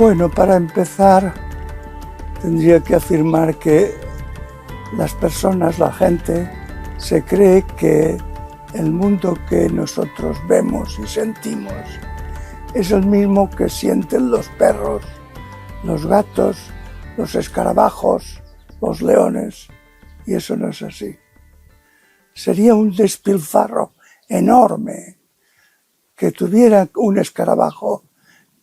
Bueno, para empezar, tendría que afirmar que las personas, la gente, se cree que el mundo que nosotros vemos y sentimos es el mismo que sienten los perros, los gatos, los escarabajos, los leones, y eso no es así. Sería un despilfarro enorme que tuviera un escarabajo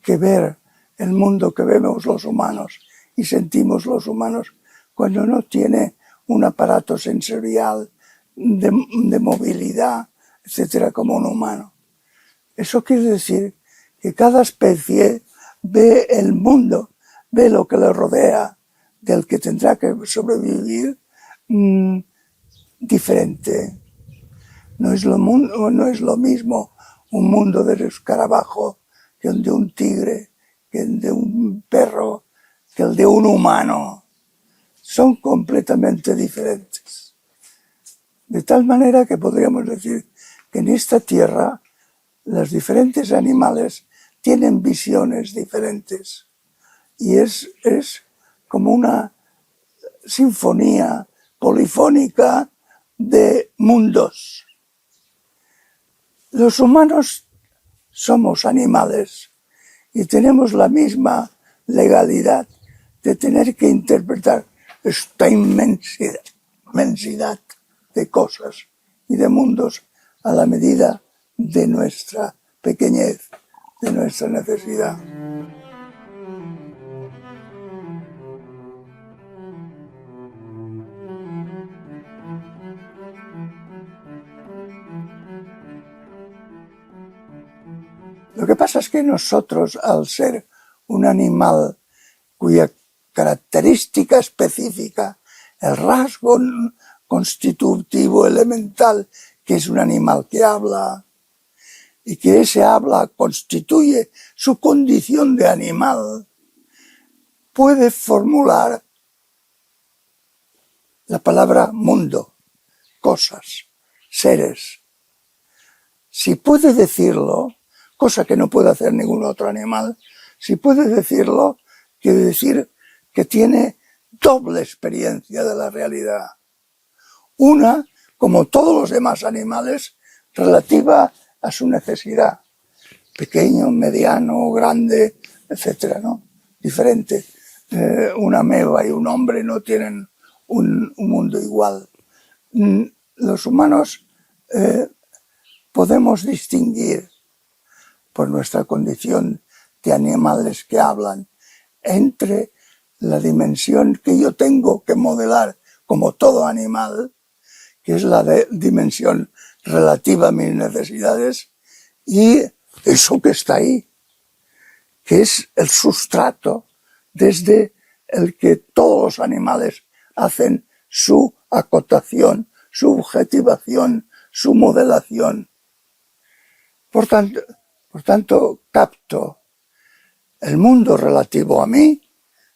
que ver el mundo que vemos los humanos y sentimos los humanos cuando no tiene un aparato sensorial de movilidad, etcétera, como un humano. Eso quiere decir que cada especie ve el mundo, ve lo que le rodea, del que tendrá que sobrevivir, diferente. No es lo mismo un mundo del escarabajo que el de un tigre, que el de un perro, que el de un humano. Son completamente diferentes. De tal manera que podríamos decir que en esta tierra los diferentes animales tienen visiones diferentes. Y es como una sinfonía polifónica de mundos. Los humanos somos animales y tenemos la misma legalidad de tener que interpretar esta inmensidad de cosas y de mundos a la medida de nuestra pequeñez, de nuestra necesidad. Lo que pasa es que nosotros, al ser un animal cuya característica específica, el rasgo constitutivo elemental, que es un animal que habla, y que ese habla constituye su condición de animal, puede formular la palabra mundo, cosas, seres. Si puede decirlo, cosa que no puede hacer ningún otro animal, si puede decirlo, quiere decir que tiene doble experiencia de la realidad. Una, como todos los demás animales, relativa a su necesidad. Pequeño, mediano, grande, etcétera, ¿no? Diferente. Una ameba y un hombre no tienen un mundo igual. Los humanos podemos distinguir, por nuestra condición de animales que hablan, entre la dimensión que yo tengo que modelar como todo animal, que es la dimensión relativa a mis necesidades, y eso que está ahí, que es el sustrato desde el que todos los animales hacen su acotación, su objetivación, su modelación. Por tanto, capto el mundo relativo a mí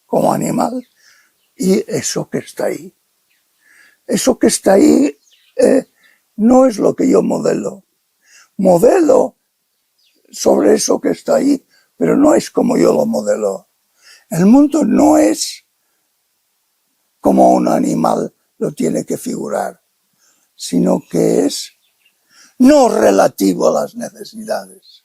como animal y eso que está ahí. Eso que está ahí no es lo que yo modelo. Modelo sobre eso que está ahí, pero no es como yo lo modelo. El mundo no es como un animal lo tiene que figurar, sino que es no relativo a las necesidades.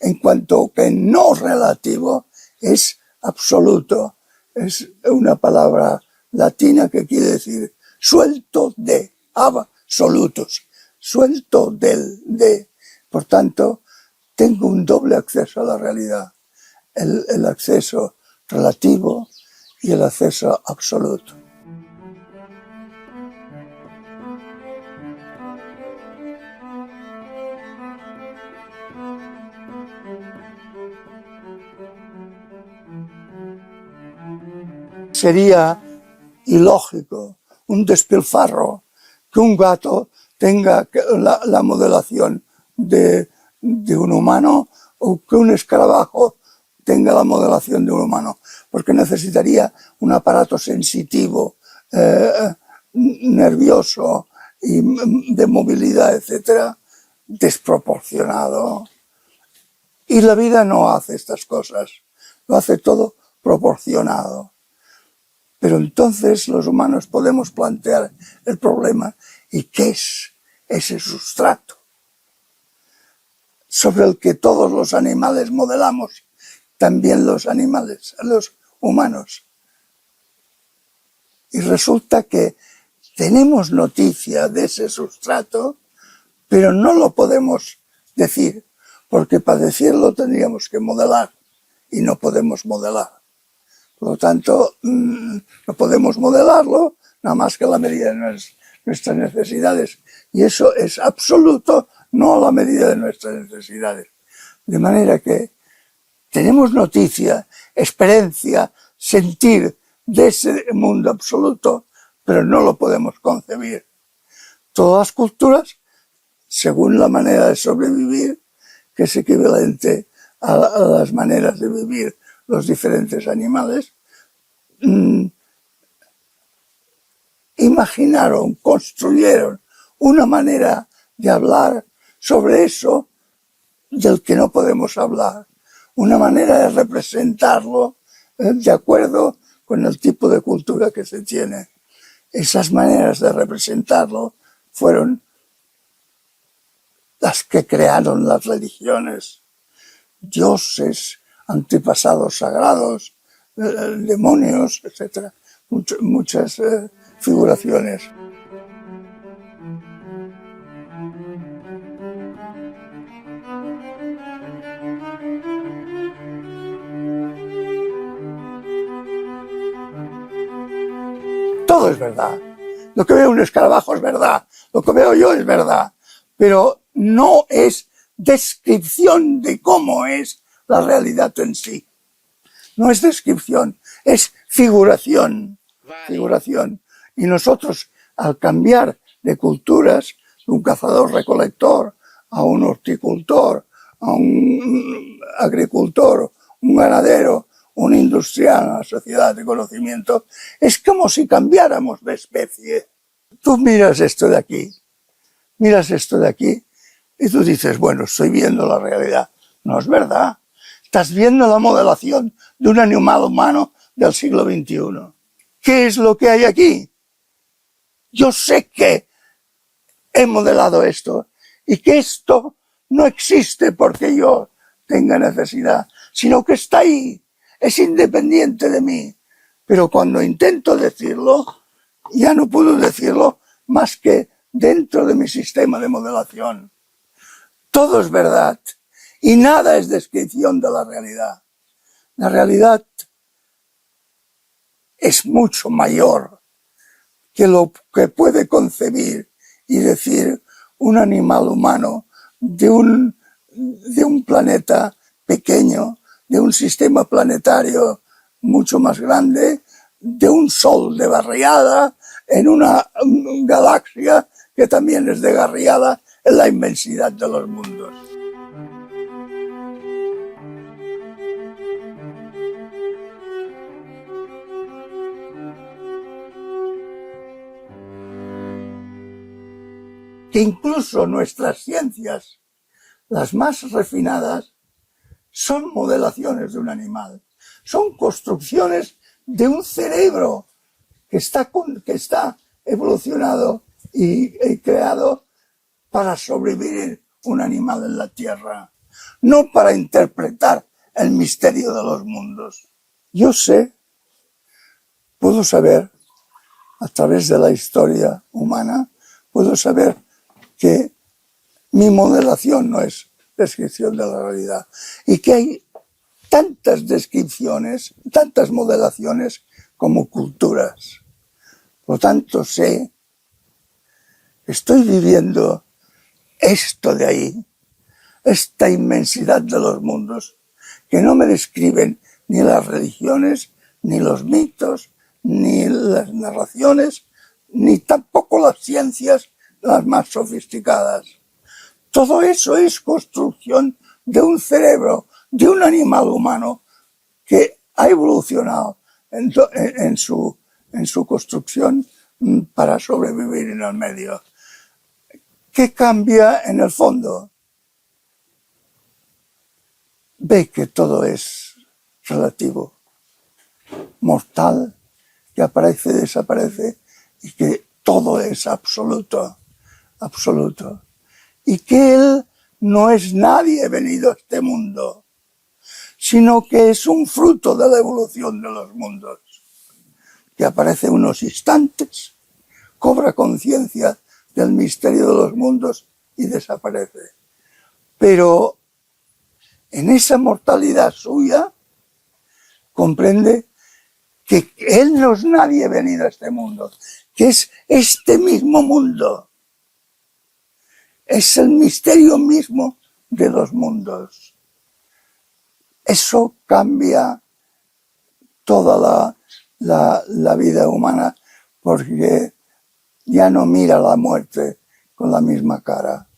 En cuanto que no relativo es absoluto. Es una palabra latina que quiere decir suelto de, absolutos, suelto de. Por tanto, tengo un doble acceso a la realidad, el acceso relativo y el acceso absoluto. Sería ilógico, un despilfarro, que un gato tenga la modelación de un humano o que un escarabajo tenga la modelación de un humano, porque necesitaría un aparato sensitivo, nervioso y de movilidad, etcétera, desproporcionado. Y la vida no hace estas cosas. lo hace todo proporcionado. Pero entonces los humanos podemos plantear el problema: ¿y qué es ese sustrato sobre el que todos los animales modelamos? También los humanos. Y resulta que tenemos noticia de ese sustrato, pero no lo podemos decir, porque para decirlo tendríamos que modelar, y no podemos modelar. Por lo tanto, no podemos modelarlo, nada más que a la medida de nuestras necesidades. Y eso es absoluto, no a la medida de nuestras necesidades. De manera que tenemos noticia, experiencia, sentir de ese mundo absoluto, pero no lo podemos concebir. Todas las culturas, según la manera de sobrevivir, que es equivalente a las maneras de vivir los diferentes animales, imaginaron, construyeron una manera de hablar sobre eso del que no podemos hablar, una manera de representarlo de acuerdo con el tipo de cultura que se tiene. Esas maneras de representarlo fueron las que crearon las religiones, dioses, antepasados sagrados, demonios, etc. Muchas figuraciones. Todo es verdad. Lo que veo un escarabajo es verdad. Lo que veo yo es verdad. Pero no es descripción de cómo es la realidad en sí. No es descripción, es figuración. Figuración. Y nosotros, al cambiar de culturas, de un cazador-recolector a un horticultor, a un agricultor, un ganadero, un industrial, una sociedad de conocimiento, es como si cambiáramos de especie. Tú miras esto de aquí, y tú dices, bueno, estoy viendo la realidad. No es verdad. Estás viendo la modelación de un animal humano del siglo XXI. ¿Qué es lo que hay aquí? Yo sé que he modelado esto y que esto no existe porque yo tenga necesidad, sino que está ahí, es independiente de mí. Pero cuando intento decirlo, ya no puedo decirlo más que dentro de mi sistema de modelación. Todo es verdad y nada es descripción de la realidad. La realidad es mucho mayor que lo que puede concebir y decir un animal humano de un planeta pequeño, de un sistema planetario mucho más grande, de un sol de barriada, en una galaxia que también es de barriada en la inmensidad de los mundos. Que incluso nuestras ciencias, las más refinadas, son modelaciones de un animal, son construcciones de un cerebro que está evolucionado y creado para sobrevivir un animal en la Tierra, no para interpretar el misterio de los mundos. Yo puedo saber, a través de la historia humana, puedo saber que mi modelación no es descripción de la realidad y que hay tantas descripciones, tantas modelaciones como culturas. Por lo tanto, estoy viviendo esto de ahí, esta inmensidad de los mundos, que no me describen ni las religiones, ni los mitos, ni las narraciones, ni tampoco las ciencias las más sofisticadas. Todo eso es construcción de un cerebro, de un animal humano que ha evolucionado en su construcción para sobrevivir en el medio. ¿Qué cambia en el fondo? Ve que todo es relativo, mortal, que aparece y desaparece, y que todo es absoluto, absoluto. Y que Él no es nadie venido a este mundo, sino que es un fruto de la evolución de los mundos, que aparece unos instantes, cobra conciencia del misterio de los mundos y desaparece. Pero en esa mortalidad suya comprende que Él no es nadie venido a este mundo, que es este mismo mundo. Es el misterio mismo de los mundos. Eso cambia toda la vida humana, porque ya no mira la muerte con la misma cara.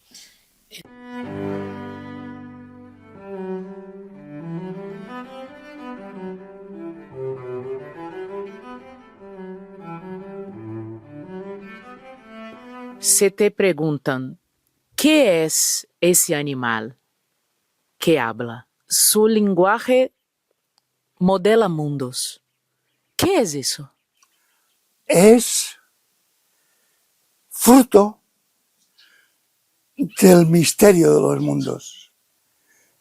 Se te preguntan, ¿qué es ese animal que habla? Su lenguaje modela mundos. ¿Qué es eso? Es fruto del misterio de los mundos.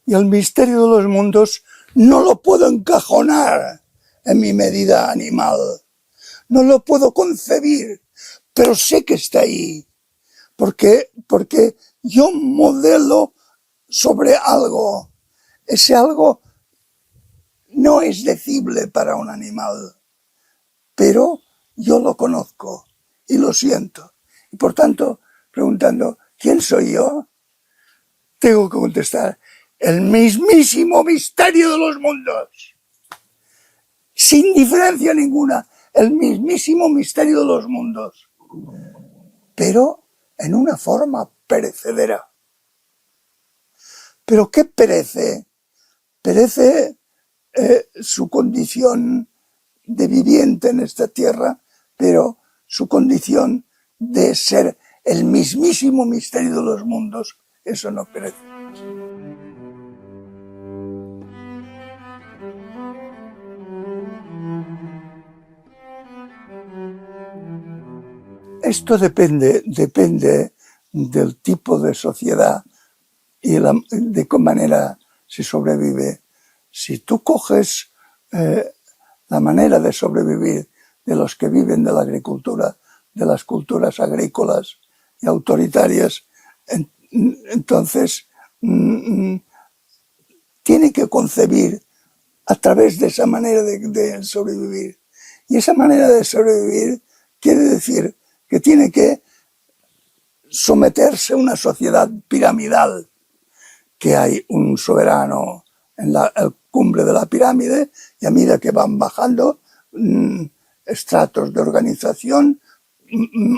Y el misterio de los mundos no lo puedo encajonar en mi medida animal. No lo puedo concebir, pero sé que está ahí. Porque yo modelo sobre algo. Ese algo no es decible para un animal, pero yo lo conozco y lo siento. Y por tanto, preguntando, ¿quién soy yo? Tengo que contestar, el mismísimo misterio de los mundos. Sin diferencia ninguna, el mismísimo misterio de los mundos. Pero en una forma perecedera. ¿Pero qué perece? Perece su condición de viviente en esta tierra, pero su condición de ser el mismísimo misterio de los mundos, eso no perece. Esto depende del tipo de sociedad y de qué manera se sobrevive. Si tú coges la manera de sobrevivir de los que viven de la agricultura, de las culturas agrícolas y autoritarias, entonces tiene que concebir a través de esa manera de sobrevivir. Y esa manera de sobrevivir quiere decir que tiene que someterse a una sociedad piramidal, que hay un soberano en la cumbre de la pirámide, y a medida que van bajando estratos de organización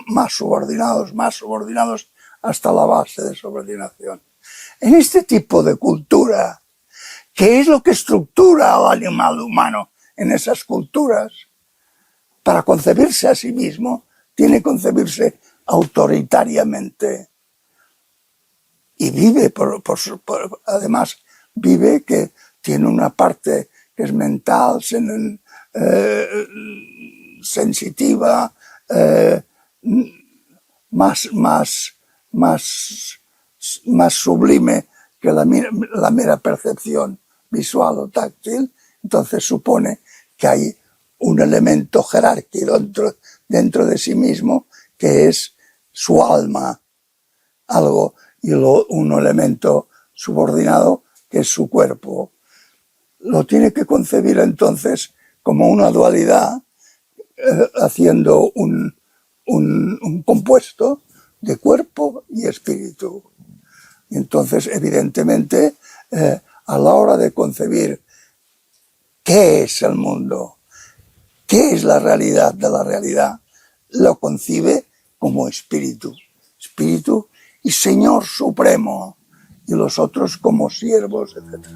más subordinados hasta la base de subordinación. En este tipo de cultura, ¿qué es lo que estructura al animal humano en esas culturas? Para concebirse a sí mismo, tiene que concebirse autoritariamente. Y vive, además, vive que tiene una parte que es mental, sensitiva, más sublime que la mera percepción visual o táctil. Entonces supone que hay un elemento jerárquico dentro de sí mismo, que es su alma, algo, y un elemento subordinado, que es su cuerpo. Lo tiene que concebir entonces como una dualidad, haciendo un compuesto de cuerpo y espíritu. Y entonces, evidentemente, a la hora de concebir qué es el mundo, qué es la realidad de la realidad, lo concibe como espíritu. Espíritu y Señor Supremo, y los otros como siervos, etc.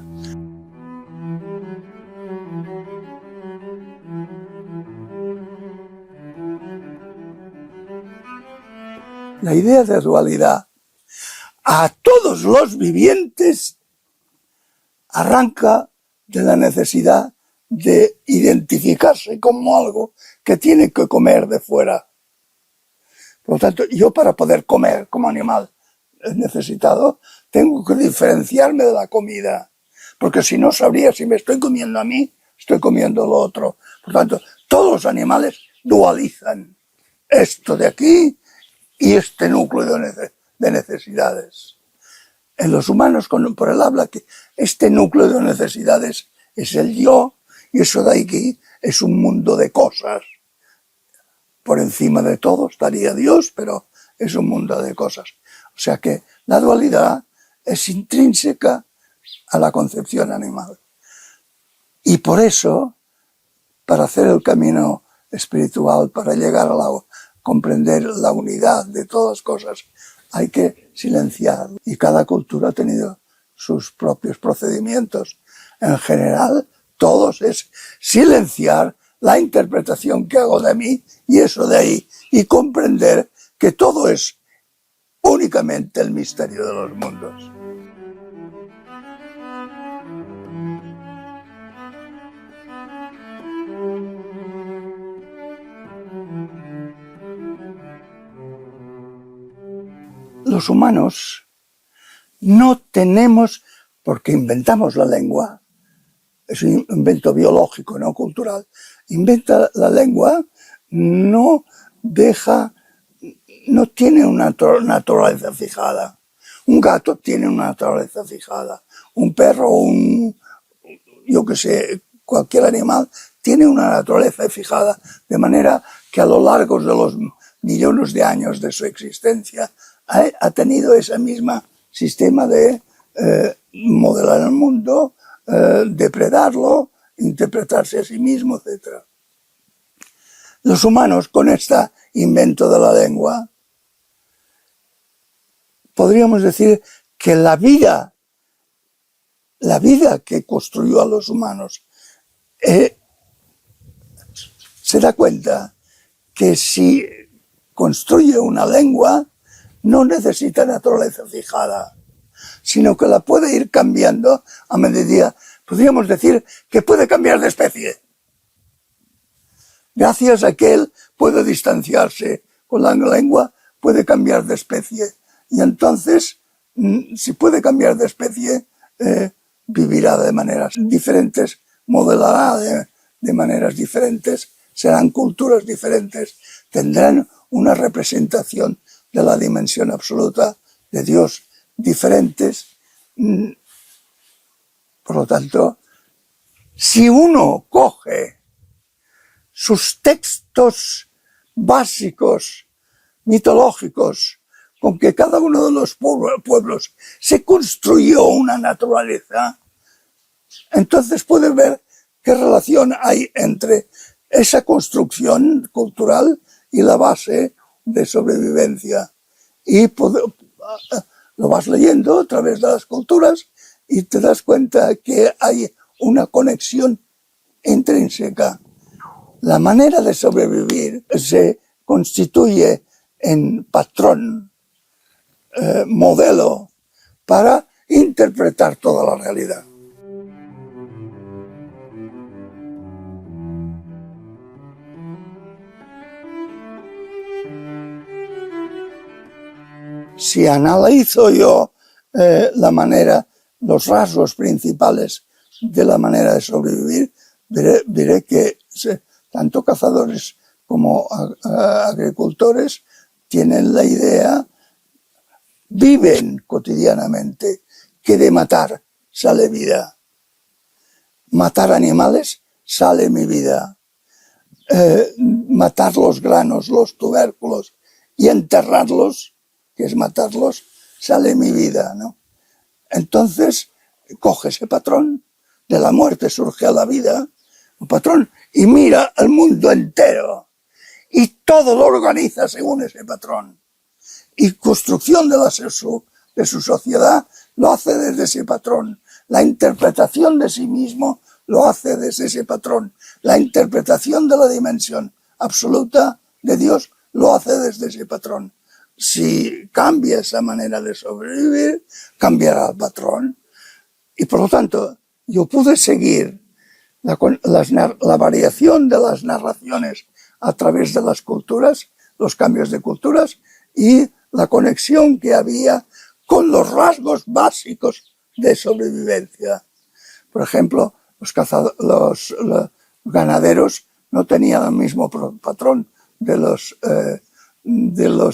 La idea de dualidad a todos los vivientes arranca de la necesidad de identificarse como algo que tiene que comer de fuera. Por lo tanto, yo para poder comer como animal necesitado, tengo que diferenciarme de la comida, porque si no sabría si me estoy comiendo a mí, estoy comiendo lo otro. Por lo tanto, todos los animales dualizan esto de aquí y este núcleo de necesidades. En los humanos, por el habla, que este núcleo de necesidades es el yo, y eso de aquí es un mundo de cosas. Por encima de todo estaría Dios, pero es un mundo de cosas. O sea que la dualidad es intrínseca a la concepción animal. Y por eso, para hacer el camino espiritual, para llegar a comprender la unidad de todas las cosas, hay que silenciar. Y cada cultura ha tenido sus propios procedimientos. En general, todos es silenciar la interpretación que hago de mí y eso de ahí, y comprender que todo es únicamente el misterio de los mundos. Los humanos no tenemos, porque inventamos la lengua, es un invento biológico, no cultural, inventa la lengua, no tiene una naturaleza fijada. Un gato tiene una naturaleza fijada. Un perro, yo que sé, cualquier animal tiene una naturaleza fijada, de manera que a lo largo de los millones de años de su existencia ha tenido ese mismo sistema de modelar el mundo, depredarlo, interpretarse a sí mismo, etc. Los humanos, con este invento de la lengua, podríamos decir que la vida que construyó a los humanos, se da cuenta que si construye una lengua, no necesita naturaleza fijada, sino que la puede ir cambiando a medida. Podríamos decir que puede cambiar de especie. Gracias a que él puede distanciarse con la lengua, puede cambiar de especie. Y entonces, si puede cambiar de especie, vivirá de maneras diferentes, modelará de maneras diferentes, serán culturas diferentes, tendrán una representación de la dimensión absoluta de Dios diferentes. Por lo tanto, si uno coge sus textos básicos, mitológicos, con que cada uno de los pueblos se construyó una naturaleza, entonces puede ver qué relación hay entre esa construcción cultural y la base de sobrevivencia. Y lo vas leyendo a través de las culturas y te das cuenta que hay una conexión intrínseca. La manera de sobrevivir se constituye en patrón, modelo, para interpretar toda la realidad. Si analizo yo los rasgos principales de la manera de sobrevivir, diré que tanto cazadores como agricultores tienen la idea, viven cotidianamente, que de matar sale vida. Matar animales sale mi vida. Matar los granos, los tubérculos y enterrarlos, que es matarlos, sale mi vida, ¿no? Entonces, coge ese patrón, de la muerte surge a la vida, un patrón, y mira al mundo entero, y todo lo organiza según ese patrón. Y construcción de su sociedad lo hace desde ese patrón. La interpretación de sí mismo lo hace desde ese patrón. La interpretación de la dimensión absoluta de Dios lo hace desde ese patrón. Si cambia esa manera de sobrevivir, cambiará el patrón. Y por lo tanto, yo pude seguir la variación de las narraciones a través de las culturas, los cambios de culturas y la conexión que había con los rasgos básicos de sobrevivencia. Por ejemplo, los ganaderos no tenían el mismo patrón de los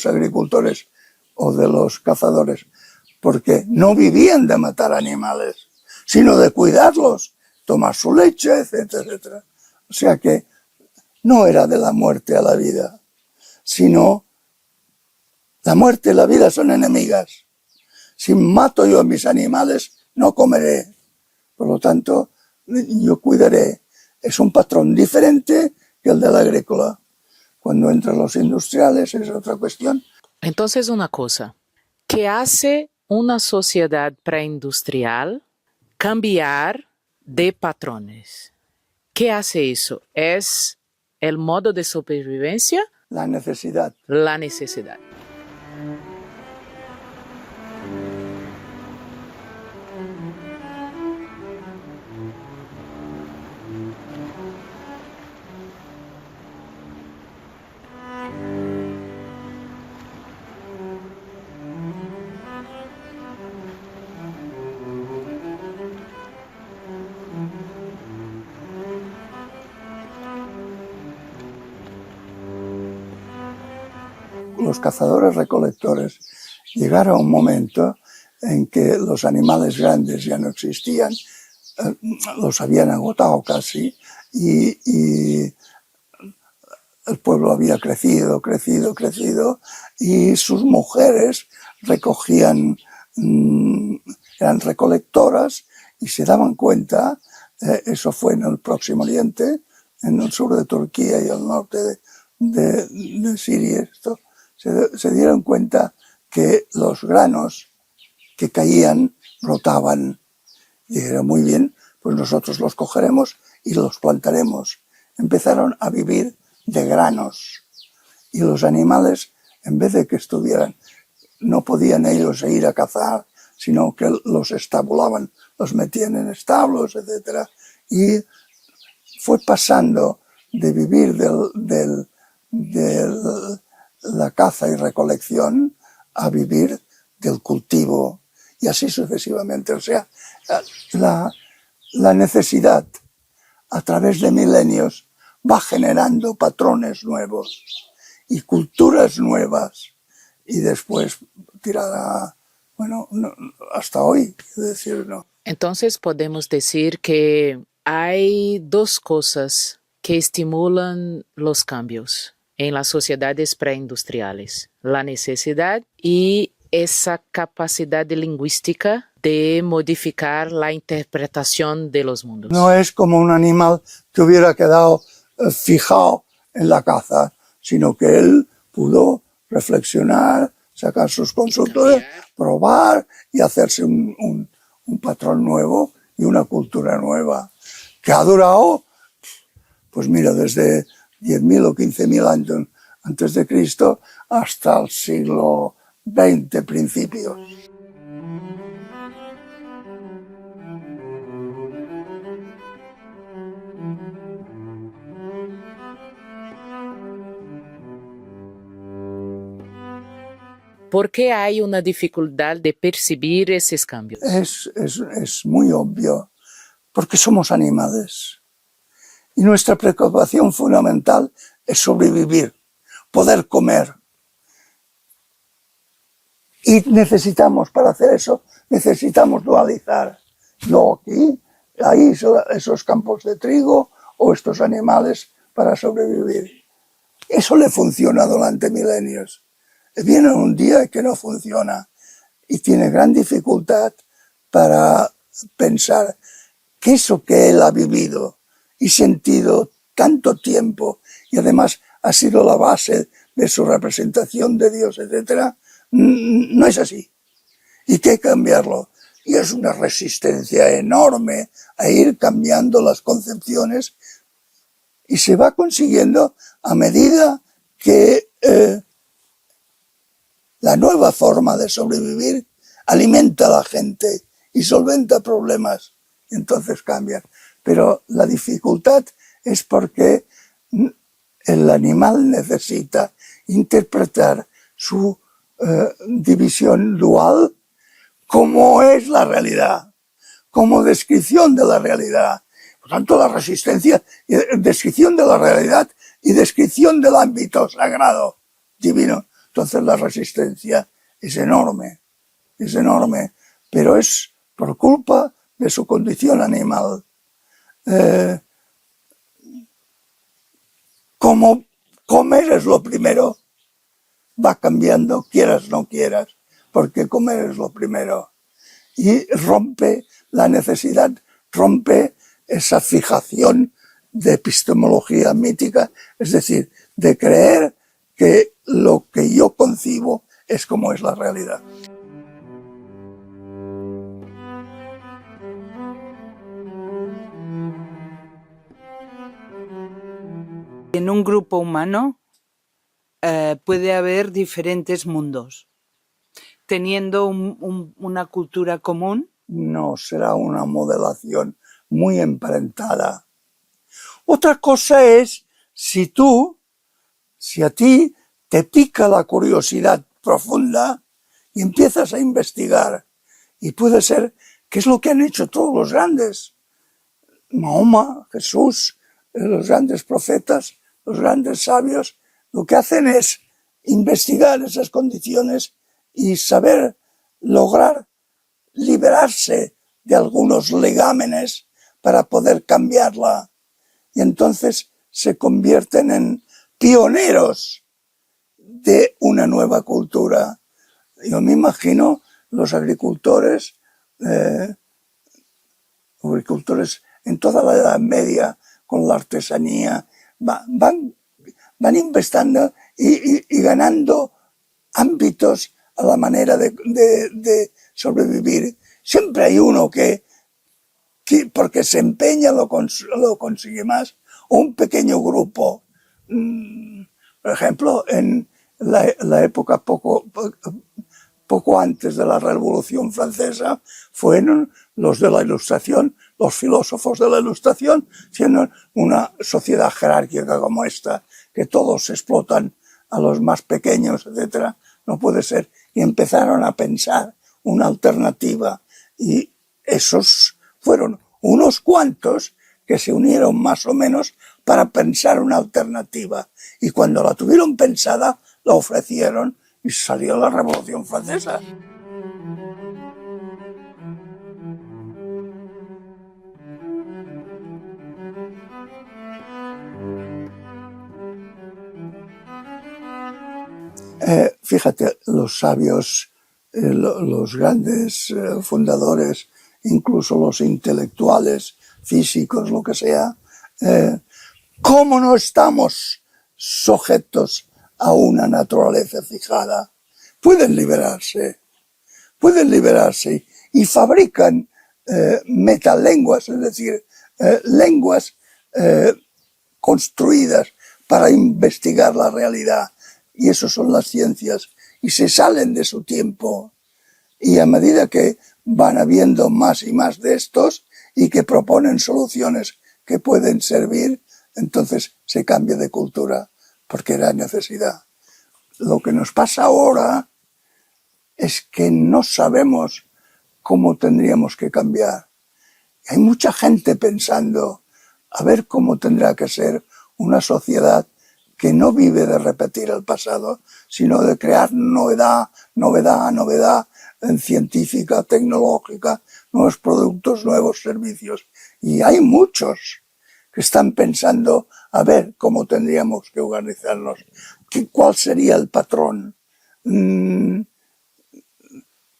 agricultores o de los cazadores, porque no vivían de matar animales, sino de cuidarlos, tomar su leche, etcétera, etcétera. O sea que no era de la muerte a la vida, sino la muerte y la vida son enemigas. Si mato yo a mis animales, no comeré. Por lo tanto, yo cuidaré. Es un patrón diferente que el del agrícola. Cuando entran los industriales es otra cuestión. Entonces, una cosa, ¿qué hace una sociedad preindustrial cambiar de patrones? ¿Qué hace eso? ¿Es el modo de supervivencia? La necesidad. La necesidad. Los cazadores recolectores llegaron a un momento en que los animales grandes ya no existían, los habían agotado casi y el pueblo había crecido y sus mujeres recogían, eran recolectoras y se daban cuenta, eso fue en el Próximo Oriente, en el sur de Turquía y el norte de Siria, se dieron cuenta que los granos que caían brotaban. Y dijeron, muy bien, pues nosotros los cogeremos y los plantaremos. Empezaron a vivir de granos. Y los animales, en vez de que estuvieran, no podían ellos ir a cazar, sino que los estabulaban, los metían en establos, etc. Y fue pasando de vivir de la caza y recolección a vivir del cultivo y así sucesivamente. O sea, la necesidad a través de milenios va generando patrones nuevos y culturas nuevas y después tirará, bueno, hasta hoy, es decir, no. Entonces podemos decir que hay dos cosas que estimulan los cambios en las sociedades preindustriales: la necesidad y esa capacidad lingüística de modificar la interpretación de los mundos. No es como un animal que hubiera quedado fijado en la caza, sino que él pudo reflexionar, sacar sus consultas, probar y hacerse un patrón nuevo y una cultura nueva, que ha durado, pues mira, desde 10.000 o 15.000 años antes de Cristo hasta el siglo XX principios. ¿Por qué hay una dificultad de percibir esos cambios? Es muy obvio, porque somos animales. Y nuestra preocupación fundamental es sobrevivir, poder comer. Y necesitamos, para hacer eso, necesitamos dualizar. No aquí, ahí esos campos de trigo o estos animales para sobrevivir. Eso le funciona durante milenios. Viene un día que no funciona y tiene gran dificultad para pensar que eso que él ha vivido y sentido tanto tiempo y además ha sido la base de su representación de Dios, etc., no es así. Y que hay que cambiarlo. Y es una resistencia enorme a ir cambiando las concepciones y se va consiguiendo a medida que la nueva forma de sobrevivir alimenta a la gente y solventa problemas. Y entonces cambian. pero la dificultad es porque el animal necesita interpretar su división dual como es la realidad, como descripción de la realidad. Por tanto, la resistencia, descripción de la realidad y descripción del ámbito sagrado, divino. Entonces la resistencia es enorme, pero es por culpa de su condición animal. Como comer es lo primero, va cambiando, quieras o no quieras, porque comer es lo primero. Y rompe la necesidad, rompe esa fijación de epistemología mítica, es decir, de creer que lo que yo concibo es como es la realidad. En un grupo humano puede haber diferentes mundos. Teniendo una cultura común. No será una modelación muy emparentada. Otra cosa es si a ti te pica la curiosidad profunda y empiezas a investigar. Y puede ser que es lo que han hecho todos los grandes. Mahoma, Jesús, los grandes profetas, los grandes sabios, lo que hacen es investigar esas condiciones y saber lograr liberarse de algunos legámenes para poder cambiarla. Y entonces se convierten en pioneros de una nueva cultura. Yo me imagino los agricultores en toda la Edad Media, con la artesanía, van investigando y ganando ámbitos a la manera de sobrevivir. Siempre hay uno que porque se empeña lo consigue más, o un pequeño grupo. Por ejemplo, en la época poco antes de la Revolución Francesa, fueron los de la Ilustración, los filósofos de la Ilustración, siendo una sociedad jerárquica como esta, que todos explotan a los más pequeños, etc. No puede ser. Y empezaron a pensar una alternativa, y esos fueron unos cuantos que se unieron más o menos para pensar una alternativa. Y cuando la tuvieron pensada, la ofrecieron y salió la Revolución Francesa. Fíjate, los sabios, los grandes fundadores, incluso los intelectuales, físicos, lo que sea, ¿cómo no estamos sujetos a una naturaleza fijada? Pueden liberarse y fabrican metalenguas, es decir, lenguas construidas para investigar la realidad. Y eso son las ciencias, y se salen de su tiempo. Y a medida que van habiendo más y más de estos y que proponen soluciones que pueden servir, entonces se cambia de cultura, porque era necesidad. Lo que nos pasa ahora es que no sabemos cómo tendríamos que cambiar. Hay mucha gente pensando a ver cómo tendrá que ser una sociedad que no vive de repetir el pasado, sino de crear novedad en científica, tecnológica, nuevos productos, nuevos servicios. Y hay muchos que están pensando a ver cómo tendríamos que organizarnos, cuál sería el patrón,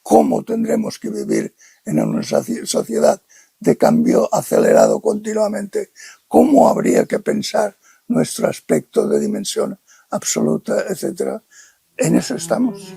cómo tendremos que vivir en una sociedad de cambio acelerado continuamente, cómo habría que pensar nuestro aspecto de dimensión absoluta, etc. En eso estamos.